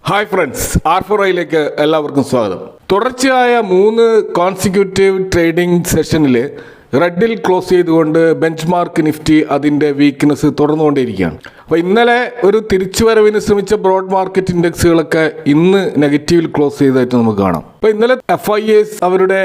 Hi friends, R4iലേക്ക് എല്ലാവർക്കും സ്വാഗതം. തുടർച്ചയായ 3 കോൺസിക്യൂട്ടീവ് ട്രേഡിംഗ് സെഷനിൽ റെഡിൽ ക്ലോസ് ചെയ്തുകൊണ്ട് ബെഞ്ച് മാർക്ക് നിഫ്റ്റി അതിൻ്റെ വീക്ക്നെസ് തുടർന്നുകൊണ്ടേയിരിക്കുകയാണ്. അപ്പോൾ ഇന്നലെ ഒരു തിരിച്ചുവരവിന് ശ്രമിച്ച ബ്രോഡ് മാർക്കറ്റ് ഇൻഡെക്സുകളൊക്കെ ഇന്ന് നെഗറ്റീവിൽ ക്ലോസ് ചെയ്തതായിട്ട് നമുക്ക് കാണാം. അപ്പോൾ ഇന്നലെ FIAs അവരുടെ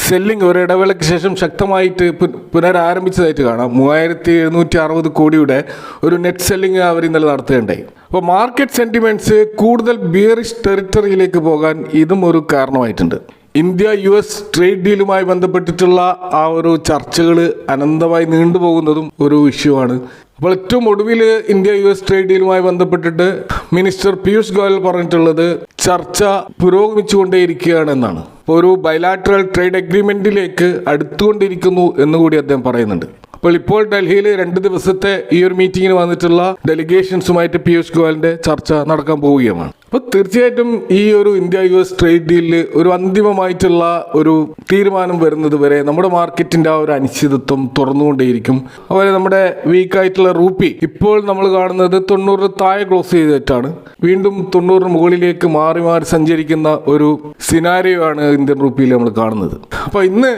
സെല്ലിംഗ് ഒരു ഇടവേളയ്ക്ക് ശേഷം ശക്തമായിട്ട് പുനരാരംഭിച്ചതായിട്ട് കാണാം. 3760 കോടിയുടെ ഒരു നെറ്റ് സെല്ലിംഗ് അവർ ഇന്നലെ നടത്തുകയുണ്ടായി. അപ്പോൾ മാർക്കറ്റ് സെൻറ്റിമെൻറ്റ്സ് കൂടുതൽ ബിയറിഷ് ടെറിട്ടറിയിലേക്ക് പോകാൻ ഇതും ഒരു കാരണമായിട്ടുണ്ട്. ഇന്ത്യ US ട്രേഡ് ഡീലുമായി ബന്ധപ്പെട്ടിട്ടുള്ള ആ ഒരു ചർച്ചകൾ അനന്തമായി നീണ്ടുപോകുന്നതും ഒരു ഇഷ്യൂ ആണ്. അപ്പോൾ ഏറ്റവും ഒടുവിൽ ഇന്ത്യ US ട്രേഡ് ഡീലുമായി ബന്ധപ്പെട്ടിട്ട് മിനിസ്റ്റർ പീയൂഷ് ഗോയൽ പറഞ്ഞിട്ടുള്ളത് ചർച്ച പുരോഗമിച്ചുകൊണ്ടേയിരിക്കുകയാണെന്നാണ്. അപ്പോൾ ഒരു ബൈലാറ്ററൽ ട്രേഡ് അഗ്രിമെന്റിലേക്ക് അടുത്തുകൊണ്ടിരിക്കുന്നു എന്നുകൂടി അദ്ദേഹം പറയുന്നുണ്ട്. ഇപ്പോൾ ഡൽഹിയിൽ 2 ദിവസത്തെ ഈ ഒരു മീറ്റിങ്ങിന് വന്നിട്ടുള്ള ഡെലിഗേഷൻസുമായിട്ട് പീയൂഷ് ഗോയലിന്റെ ചർച്ച നടക്കാൻ പോവുകയാണ്. അപ്പോൾ തീർച്ചയായിട്ടും ഈ ഒരു ഇന്ത്യ US ട്രേഡ് ഡീലിൽ ഒരു അന്തിമമായിട്ടുള്ള ഒരു തീരുമാനം വരുന്നത് വരെ നമ്മുടെ മാർക്കറ്റിന്റെ ആ ഒരു അനിശ്ചിതത്വം തുറന്നുകൊണ്ടേയിരിക്കും. അതുപോലെ നമ്മുടെ വീക്കായിട്ടുള്ള റൂപ്പി ഇപ്പോൾ നമ്മൾ കാണുന്നത് 90 താഴെ ക്ലോസ് ചെയ്തിട്ടാണ് വീണ്ടും 90 മുകളിലേക്ക് മാറി മാറി സഞ്ചരിക്കുന്ന ഒരു സിനാരിയോ ആണ് ഇന്ത്യൻ റൂപ്പിയിൽ നമ്മൾ കാണുന്നത്. അപ്പോൾ ഇന്ന്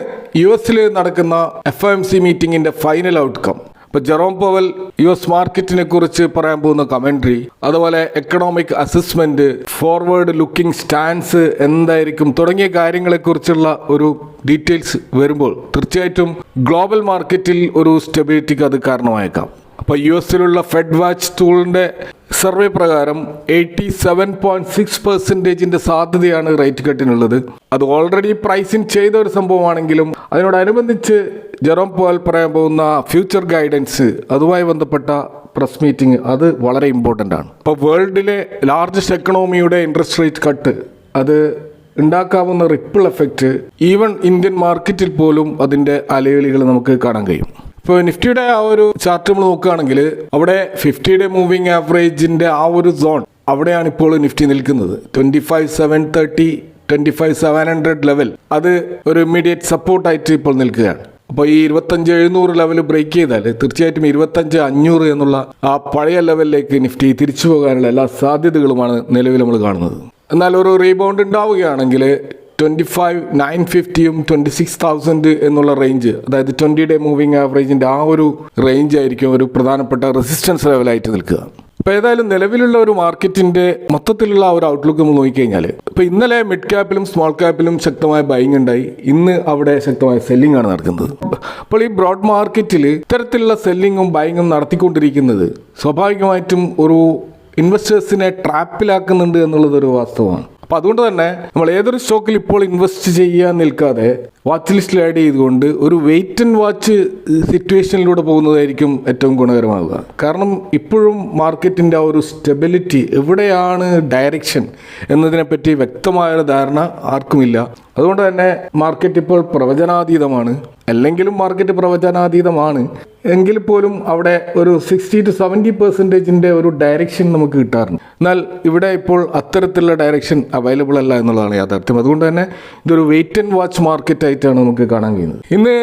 US നടക്കുന്ന FOMC മീറ്റിംഗിന്റെ ഫൈനൽ ഔട്ട്കം, ഇപ്പോൾ ജെറോം പവൽ US മാർക്കറ്റിനെ കുറിച്ച് പറയാൻ പോകുന്ന കമന്ററി, അതുപോലെ economic assessment, forward looking stance എന്തായിരിക്കും തുടങ്ങിയ കാര്യങ്ങളെക്കുറിച്ചുള്ള ഒരു ഡീറ്റെയിൽസ് വരുമ്പോൾ തീർച്ചയായിട്ടും ഗ്ലോബൽ മാർക്കറ്റിൽ ഒരു സ്റ്റെബിലിറ്റിക്ക് അത് കാരണമായേക്കാം. അപ്പോൾ US ഫെഡ് വാച്ച് ടൂളിന്റെ സർവേ പ്രകാരം 87.6% സാധ്യതയാണ് റേറ്റ് കട്ടിനുള്ളത്. അത് ഓൾറെഡി പ്രൈസിങ് ചെയ്ത ഒരു സംഭവമാണെങ്കിലും അതിനോടനുബന്ധിച്ച് ജെറോം പവൽ പറയാൻ പോകുന്ന ഫ്യൂച്ചർ ഗൈഡൻസ്, അതുമായി ബന്ധപ്പെട്ട പ്രസ് മീറ്റിംഗ് അത് വളരെ ഇമ്പോർട്ടൻ്റ് ആണ്. ഇപ്പോൾ വേൾഡിലെ ലാർജസ്റ്റ് എക്കണോമിയുടെ ഇൻട്രസ്റ്റ് റേറ്റ് കട്ട് അത് ഉണ്ടാക്കാവുന്ന റിപ്പിൾ എഫക്റ്റ് ഈവൻ ഇന്ത്യൻ മാർക്കറ്റിൽ പോലും അതിൻ്റെ അലയൊലികൾ നമുക്ക് കാണാൻ കഴിയും. ഇപ്പോൾ നിഫ്റ്റിയുടെ ആ ഒരു ചാർട്ട് നമ്മൾ നോക്കുകയാണെങ്കിൽ അവിടെ 50-day മൂവിങ് ആവറേജിന്റെ ആ ഒരു സോൺ അവിടെയാണ് ഇപ്പോൾ നിഫ്റ്റി നിൽക്കുന്നത്. 25,730 25,700 ലെവൽ അത് ഒരു ഇമ്മീഡിയറ്റ് സപ്പോർട്ടായിട്ട് ഇപ്പോൾ നിൽക്കുകയാണ്. അപ്പോൾ ഈ 25,700 ലെവൽ ബ്രേക്ക് ചെയ്താൽ തീർച്ചയായിട്ടും 25,500 എന്നുള്ള ആ പഴയ ലെവലിലേക്ക് നിഫ്റ്റി തിരിച്ചു പോകാനുള്ള എല്ലാ സാധ്യതകളുമാണ് നിലവിൽ നമ്മൾ കാണുന്നത്. എന്നാൽ ഒരു റീബൗണ്ട് ഉണ്ടാവുകയാണെങ്കിൽ 25,950 26,000 എന്നുള്ള റേഞ്ച്, അതായത് 20-day മൂവിങ് ആവറേജിന്റെ ആ ഒരു റേഞ്ച് ആയിരിക്കും ഒരു പ്രധാനപ്പെട്ട റെസിസ്റ്റൻസ് ലെവലായിട്ട് നിൽക്കുക. അപ്പോൾ ഏതായാലും നിലവിലുള്ള ഒരു മാർക്കറ്റിന്റെ മൊത്തത്തിലുള്ള ഒരു ഔട്ട്ലുക്ക് നമ്മൾ നോക്കിക്കഴിഞ്ഞാൽ ഇപ്പോൾ ഇന്നലെ മിഡ് ക്യാപ്പിലും സ്മോൾ ക്യാപ്പിലും ശക്തമായ ബൈങ് ഉണ്ടായി, ഇന്ന് അവിടെ ശക്തമായ സെല്ലിംഗ് ആണ് നടക്കുന്നത്. അപ്പോൾ ഈ ബ്രോഡ് മാർക്കറ്റിൽ ഇത്തരത്തിലുള്ള സെല്ലിങ്ങും ബൈങ്ങും നടത്തിക്കൊണ്ടിരിക്കുന്നത് സ്വാഭാവികമായിട്ടും ഒരു ഇൻവെസ്റ്റേഴ്സിനെ ട്രാപ്പിലാക്കുന്നുണ്ട് എന്നുള്ളതൊരു വാസ്തവമാണ്. അപ്പോൾ അതുകൊണ്ട് തന്നെ നമ്മൾ ഏതൊരു സ്റ്റോക്കിൽ ഇപ്പോൾ ഇൻവെസ്റ്റ് ചെയ്യാൻ നിൽക്കാതെ വാച്ച് ലിസ്റ്റിൽ ആഡ് ചെയ്തുകൊണ്ട് ഒരു വെയിറ്റ് ആൻഡ് വാച്ച് സിറ്റുവേഷനിലൂടെ പോകുന്നതായിരിക്കും ഏറ്റവും ഗുണകരമാവുക. കാരണം ഇപ്പോഴും മാർക്കറ്റിൻ്റെ ആ ഒരു സ്റ്റെബിലിറ്റി, എവിടെയാണ് ഡയറക്ഷൻ എന്നതിനെപ്പറ്റി വ്യക്തമായ ധാരണ ആർക്കുമില്ല. അതുകൊണ്ട് തന്നെ മാർക്കറ്റ് ഇപ്പോൾ പ്രവചനാതീതമാണ്. അല്ലെങ്കിലും മാർക്കറ്റ് പ്രവചനാതീതമാണ് എങ്കിൽ പോലും അവിടെ ഒരു 60-70% ഒരു ഡയറക്ഷൻ നമുക്ക് കിട്ടാറുണ്ട്. എന്നാൽ ഇവിടെ ഇപ്പോൾ അത്തരത്തിലുള്ള ഡയറക്ഷൻ അവൈലബിൾ അല്ല എന്നുള്ളതാണ് യാഥാർത്ഥ്യം. അതുകൊണ്ട് തന്നെ ഇതൊരു വെയിറ്റ് ആൻഡ് വാച്ച് മാർക്കറ്റ് ആയിട്ടാണ് നമുക്ക് കാണാൻ കഴിയുന്നത്. ഇന്ന്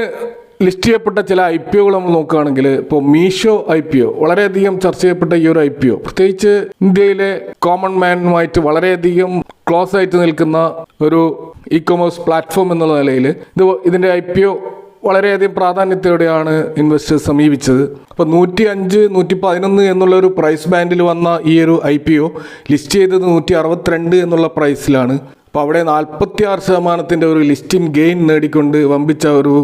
ലിസ്റ്റ് ചെയ്യപ്പെട്ട ചില IPOകൾ നമ്മൾ നോക്കുകയാണെങ്കിൽ ഇപ്പോൾ മീഷോ IPO വളരെയധികം ചർച്ച ചെയ്യപ്പെട്ട ഈ ഒരു IPO, പ്രത്യേകിച്ച് ഇന്ത്യയിലെ കോമൺ മാനുമായിട്ട് വളരെയധികം ക്ലോസ് ആയിട്ട് നിൽക്കുന്ന ഒരു ഇ-കൊമേഴ്സ് പ്ലാറ്റ്ഫോം എന്നുള്ള നിലയിൽ ഇതിൻ്റെ IPO വളരെയധികം പ്രാധാന്യത്തോടെയാണ് ഇൻവെസ്റ്റേഴ്സ് സമീപിച്ചത്. അപ്പോൾ 105, 111 എന്നുള്ള ഒരു പ്രൈസ് ബാൻഡിൽ വന്ന ഈ ഒരു IPO ലിസ്റ്റ് ചെയ്തത് 162 എന്നുള്ള പ്രൈസിലാണ്. അപ്പോൾ അവിടെ 46% ഒരു ലിസ്റ്റിംഗ് ഗെയിൻ നേടിക്കൊണ്ട് വമ്പിച്ച ഒരു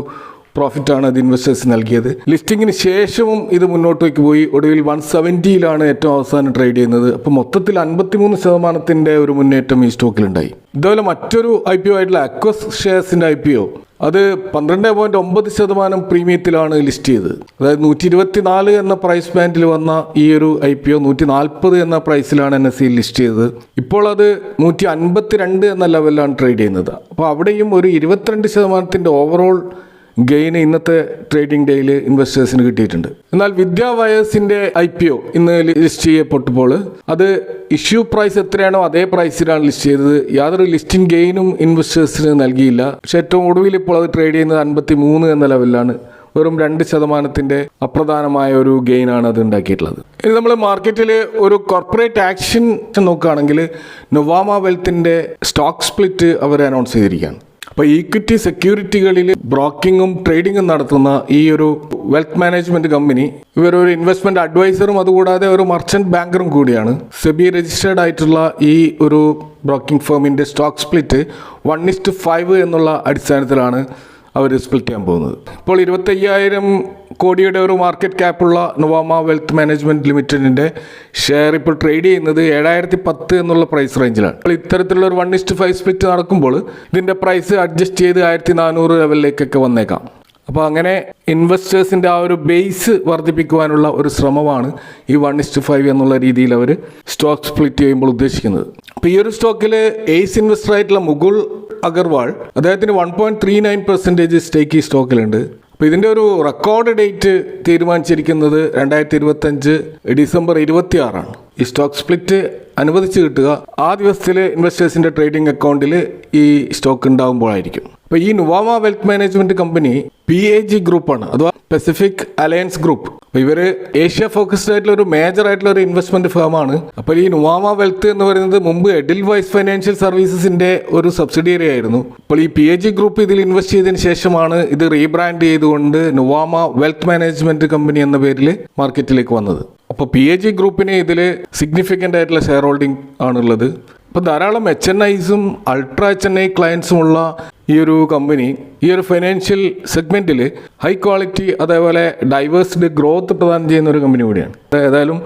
പ്രോഫിറ്റാണ് അത് ഇൻവെസ്റ്റേഴ്സ് നൽകിയത്. ലിസ്റ്റിങ്ങിന് ശേഷവും ഇത് മുന്നോട്ടേക്ക് പോയി ഒടുവിൽ 170 ഏറ്റവും അവസാനം ട്രേഡ് ചെയ്യുന്നത്. അപ്പോൾ മൊത്തത്തിൽ 53% ഒരു മുന്നേറ്റം ഈ സ്റ്റോക്കിലുണ്ടായി. ഇതുപോലെ മറ്റൊരു IPO ആയിട്ടുള്ള അക്വസ് ഷെയർസിൻ്റെ IPO അത് 12.9% പ്രീമിയത്തിലാണ് ലിസ്റ്റ് ചെയ്തത്. അതായത് 124 എന്ന പ്രൈസ് ബാൻഡിൽ വന്ന ഈ ഒരു IPO 140 എന്ന പ്രൈസിലാണ് NSE ലിസ്റ്റ് ചെയ്തത്. ഇപ്പോൾ അത് 152 എന്ന ലെവലിലാണ് ട്രേഡ് ചെയ്യുന്നത്. അപ്പോൾ അവിടെയും ഒരു 22% ഓവറോൾ ഗെയിൻ ഇന്നത്തെ ട്രേഡിംഗ് ഡേയിൽ ഇൻവെസ്റ്റേഴ്സിന് കിട്ടിയിട്ടുണ്ട്. എന്നാൽ വിദ്യാ വയേഴ്സിന്റെ IPO ഇന്ന് ലിസ്റ്റ് ചെയ്യപ്പെട്ടപ്പോൾ അത് ഇഷ്യൂ പ്രൈസ് എത്രയാണോ അതേ പ്രൈസിലാണ് ലിസ്റ്റ് ചെയ്തത്. യാതൊരു ലിസ്റ്റിംഗ് ഗെയിനും ഇൻവെസ്റ്റേഴ്സിന് നൽകിയില്ല. പക്ഷെ ഏറ്റവും ഒടുവിൽ ഇപ്പോൾ അത് ട്രേഡ് ചെയ്യുന്നത് 53 എന്ന ലെവലിലാണ്. വെറും 2% അപ്രധാനമായ ഒരു ഗെയിനാണ് അത് ഉണ്ടാക്കിയിട്ടുള്ളത്. ഇനി നമ്മൾ മാർക്കറ്റിൽ ഒരു കോർപ്പറേറ്റ് ആക്ഷൻ നോക്കുകയാണെങ്കിൽ നൊവാമ വെൽത്തിൻ്റെ സ്റ്റോക്ക് സ്പ്ലിറ്റ് അവർ അനൗൺസ് ചെയ്തിരിക്കുകയാണ്. അപ്പോൾ ഈക്വിറ്റി സെക്യൂരിറ്റികളിൽ ബ്രോക്കിങ്ങും ട്രേഡിങ്ങും നടത്തുന്ന ഈ ഒരു വെൽത്ത് മാനേജ്മെന്റ് കമ്പനി ഇവരൊരു ഇൻവെസ്റ്റ്മെന്റ് അഡ്വൈസറും അതുകൂടാതെ ഒരു മർച്ചന്റ് ബാങ്കറും കൂടിയാണ്. സെബി രജിസ്റ്റേർഡ് ആയിട്ടുള്ള ഈ ഒരു ബ്രോക്കിംഗ് ഫേമിൻ്റെ സ്റ്റോക്ക് സ്പ്ലിറ്റ് 1:5 എന്നുള്ള അടിസ്ഥാനത്തിലാണ് അവർ സ്പ്ലിറ്റ് ചെയ്യാൻ പോകുന്നത്. ഇപ്പോൾ 25,000 കോടിയുടെ ഒരു മാർക്കറ്റ് ക്യാപ്പുള്ള നൊവാമ വെൽത്ത് മാനേജ്മെന്റ് ലിമിറ്റഡിൻ്റെ ഷെയർ ഇപ്പോൾ ട്രേഡ് ചെയ്യുന്നത് 7,010 എന്നുള്ള പ്രൈസ് റേഞ്ചിലാണ്. അപ്പോൾ ഇത്തരത്തിലുള്ള ഒരു 1:5 സ്പ്ലിറ്റ് നടക്കുമ്പോൾ ഇതിൻ്റെ പ്രൈസ് അഡ്ജസ്റ്റ് ചെയ്ത് 1,400 ലെവലിലേക്കൊക്കെ വന്നേക്കാം. അപ്പോൾ അങ്ങനെ ഇൻവെസ്റ്റേഴ്സിൻ്റെ ആ ഒരു ബേസ് വർദ്ധിപ്പിക്കുവാനുള്ള ഒരു ശ്രമമാണ് ഈ 1:5 എന്നുള്ള രീതിയിൽ അവർ സ്റ്റോക്ക് സ്പ്ലിറ്റ് ചെയ്യുമ്പോൾ ഉദ്ദേശിക്കുന്നത്. അപ്പോൾ ഈ ഒരു സ്റ്റോക്കിൽ ഏസ് ഇൻവെസ്റ്റർ ആയിട്ടുള്ള മുകുൾ അഗർവാൾ അദ്ദേഹത്തിന് 1.39% സ്റ്റേക്ക് ഈ സ്റ്റോക്കിലുണ്ട്. അപ്പോൾ ഇതിൻ്റെ ഒരു റെക്കോർഡ് ഡേറ്റ് തീരുമാനിച്ചിരിക്കുന്നത് 2025 ഡിസംബർ 26 ഈ സ്റ്റോക്ക് സ്പ്ലിറ്റ് അനുവദിച്ച് കിട്ടുക ആ ദിവസത്തിൽ ഇൻവെസ്റ്റേഴ്സിൻ്റെ ട്രേഡിംഗ് അക്കൗണ്ടിൽ ഈ സ്റ്റോക്ക് ഉണ്ടാകുമ്പോഴായിരിക്കും. അപ്പോൾ ഈ നൊവാമ വെൽത്ത് മാനേജ്മെന്റ് കമ്പനി PAG ഗ്രൂപ്പാണ്, അഥവാ പസഫിക് അലയൻസ് ഗ്രൂപ്പ്. അപ്പോൾ ഇവർ ഏഷ്യ ഫോക്കസ്ഡ് ആയിട്ടുള്ള ഒരു മേജർ ആയിട്ടുള്ള ഒരു ഇൻവെസ്റ്റ്മെന്റ് ഫേമാണ്. അപ്പോൾ ഈ നൊവാമ വെൽത്ത് എന്ന് പറയുന്നത് മുമ്പ് എഡിൽവൈസ് ഫൈനാൻഷ്യൽ സർവീസസിന്റെ ഒരു സബ്സിഡിയറി ആയിരുന്നു. അപ്പോൾ ഈ PAG ഗ്രൂപ്പ് ഇതിൽ ഇൻവെസ്റ്റ് ചെയ്തതിന് ശേഷമാണ് ഇത് റീബ്രാൻഡ് ചെയ്തുകൊണ്ട് നൊവാമ വെൽത്ത് മാനേജ്മെന്റ് കമ്പനി എന്ന പേരിൽ മാർക്കറ്റിലേക്ക് വന്നത്. അപ്പോൾ PAG ഗ്രൂപ്പിന് ഇതിൽ സിഗ്നിഫിക്കൻ്റ് ആയിട്ടുള്ള ഷെയർ ഹോൾഡിംഗ് ആണുള്ളത്. ഇപ്പോൾ ധാരാളം HNIസും അൾട്രാ HNI ക്ലയൻസുമുള്ള ഈ ഒരു കമ്പനി ഈ ഒരു ഫൈനാൻഷ്യൽ സെഗ്മെൻറ്റിൽ ഹൈ ക്വാളിറ്റി അതേപോലെ ഡൈവേഴ്സ്ഡ് ഗ്രോത്ത് പ്രദാനം ചെയ്യുന്ന ഒരു കമ്പനി കൂടിയാണ്. ഏതായാലും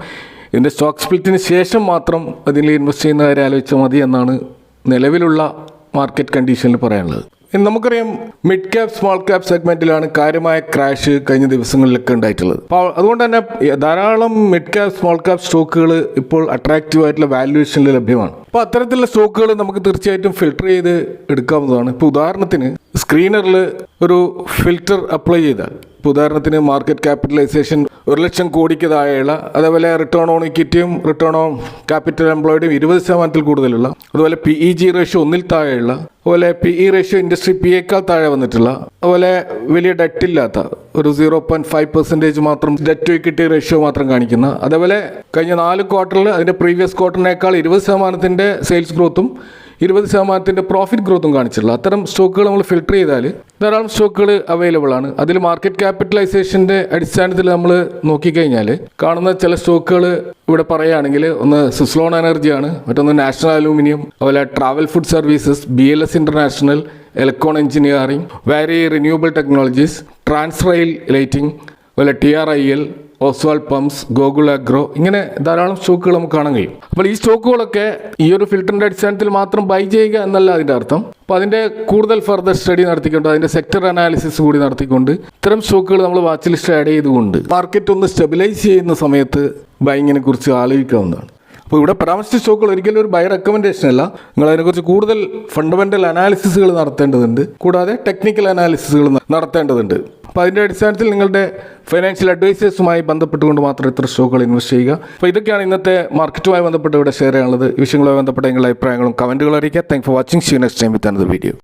ഇതിൻ്റെ സ്റ്റോക്ക് സ്പ്ലിറ്റിന് ശേഷം മാത്രം അതിൽ ഇൻവെസ്റ്റ് ചെയ്യുന്ന കാര്യം ആലോചിച്ചാൽ മതി എന്നാണ് നിലവിലുള്ള മാർക്കറ്റ് കണ്ടീഷനിൽ പറയാനുള്ളത്. നമുക്കറിയാം മിഡ് ക്യാപ് സ്മോൾ ക്യാപ് സെഗ്മെന്റിലാണ് കാര്യമായ ക്രാഷ് കഴിഞ്ഞ ദിവസങ്ങളിലൊക്കെ ഉണ്ടായിട്ടുള്ളത്. അപ്പോൾ അതുകൊണ്ട് തന്നെ ധാരാളം മിഡ് ക്യാപ് സ്മോൾ ക്യാപ് സ്റ്റോക്കുകൾ ഇപ്പോൾ അട്രാക്റ്റീവ് ആയിട്ടുള്ള വാല്യുവേഷനിൽ ലഭ്യമാണ്. അപ്പോൾ അത്തരത്തിലുള്ള സ്റ്റോക്കുകൾ നമുക്ക് തീർച്ചയായിട്ടും ഫിൽട്ടർ ചെയ്ത് എടുക്കാവുന്നതാണ്. ഇപ്പോൾ ഉദാഹരണത്തിന് സ്ക്രീനറിൽ ഒരു ഫിൽറ്റർ അപ്ലൈ ചെയ്താൽ, ഇപ്പോൾ ഉദാഹരണത്തിന് മാർക്കറ്റ് ക്യാപിറ്റലൈസേഷൻ 1,00,000 കോടിക്ക് താഴെയുള്ള, അതേപോലെ റിട്ടേൺ ഓൺ ഇക്വിറ്റിയും റിട്ടേൺ ഓൺ ക്യാപിറ്റൽ എംപ്ലോയിഡും 20% കൂടുതലുള്ള, അതുപോലെ PEG റേഷ്യോ 1 താഴെയുള്ള, അതുപോലെ PE റേഷ്യോ ഇൻഡസ്ട്രി PEയേക്കാൾ താഴെ വന്നിട്ടുള്ള, അതുപോലെ വലിയ ഡെറ്റ് ഇല്ലാത്ത ഒരു 0.5% മാത്രം ഡെറ്റ് ടു ഇക്വിറ്റി റേഷ്യോ മാത്രം കാണിക്കുന്ന, അതേപോലെ കഴിഞ്ഞ 4 ക്വാർട്ടറിൽ അതിൻ്റെ പ്രീവിയസ് ക്വാർട്ടറിനേക്കാൾ 20% സെയിൽസ് ഗ്രോത്തും 20% പ്രോഫിറ്റ് ഗ്രോത്തും കാണിച്ചിട്ടുള്ള അത്തരം സ്റ്റോക്കുകൾ നമ്മൾ ഫിൽട്ടർ ചെയ്താൽ ധാരാളം സ്റ്റോക്കുകൾ അവൈലബിൾ ആണ്. അതിൽ മാർക്കറ്റ് ക്യാപിറ്റലൈസേഷൻ്റെ അടിസ്ഥാനത്തിൽ നമ്മൾ നോക്കിക്കഴിഞ്ഞാൽ കാണുന്ന ചില സ്റ്റോക്കുകൾ ഇവിടെ പറയുകയാണെങ്കിൽ ഒന്ന് സുസ്ലോൺ എനർജിയാണ്, മറ്റൊന്ന് നാഷണൽ അലൂമിനിയം, അതുപോലെ Travel Food Services, BLS International, Electron Engineering, Waaree Renewable Technologies, Transrail Lighting, അതുപോലെ TRIL, Oswal Pumps, Gokul Agro, ഇങ്ങനെ ധാരാളം സ്റ്റോക്കുകൾ നമുക്ക് കാണാൻ കഴിയും. അപ്പോൾ ഈ സ്റ്റോക്കുകളൊക്കെ ഈ ഒരു ഫിൽറ്ററിൻ്റെ അടിസ്ഥാനത്തിൽ മാത്രം ബൈ ചെയ്യുക എന്നല്ല അതിൻ്റെ അർത്ഥം. അപ്പോൾ അതിൻ്റെ കൂടുതൽ ഫർദർ സ്റ്റഡി നടത്തിക്കൊണ്ട് അതിൻ്റെ സെക്ടർ അനാലിസിസ് കൂടി നടത്തിക്കൊണ്ട് ഇത്തരം സ്റ്റോക്കുകൾ നമ്മൾ വാച്ച് ലിസ്റ്റ് ആഡ് ചെയ്തുകൊണ്ട് മാർക്കറ്റ് ഒന്ന് സ്റ്റെബിലൈസ് ചെയ്യുന്ന സമയത്ത് ബൈങ്ങിനെ കുറിച്ച് ആലോചിക്കാവുന്നതാണ്. അപ്പോൾ ഇവിടെ പരാമർശിച്ച സ്റ്റോക്കുകൾ ഒരിക്കലും ഒരു ബൈ റെക്കമെൻഡേഷൻ അല്ല. നിങ്ങൾ അതിനെക്കുറിച്ച് കൂടുതൽ ഫണ്ടമെൻ്റൽ അനാലിസിസുകൾ നടത്തേണ്ടതുണ്ട്, കൂടാതെ ടെക്നിക്കൽ അനാലിസിസുകൾ നടത്തേണ്ടതുണ്ട്. അപ്പോൾ അതിൻ്റെ അടിസ്ഥാനത്തിൽ നിങ്ങളുടെ ഫൈനാൻഷ്യൽ അഡ്വൈസേഴ്സുമായി ബന്ധപ്പെട്ടുകൊണ്ട് മാത്രം ഇത്ര സ്റ്റോക്കുകൾ ഇൻവെസ്റ്റ് ചെയ്യുക. അപ്പോൾ ഇതൊക്കെയാണ് ഇന്നത്തെ മാർക്കറ്റുമായി ബന്ധപ്പെട്ട് ഇവിടെ ഷെയർ ചെയ്യാനുള്ളത്. ഈ വിഷയങ്ങളുമായി ബന്ധപ്പെട്ട നിങ്ങളുടെ അഭിപ്രായങ്ങളും കമൻറ്റുകളും അറിയിക്കുക. Thank for watching. See you next time with another video.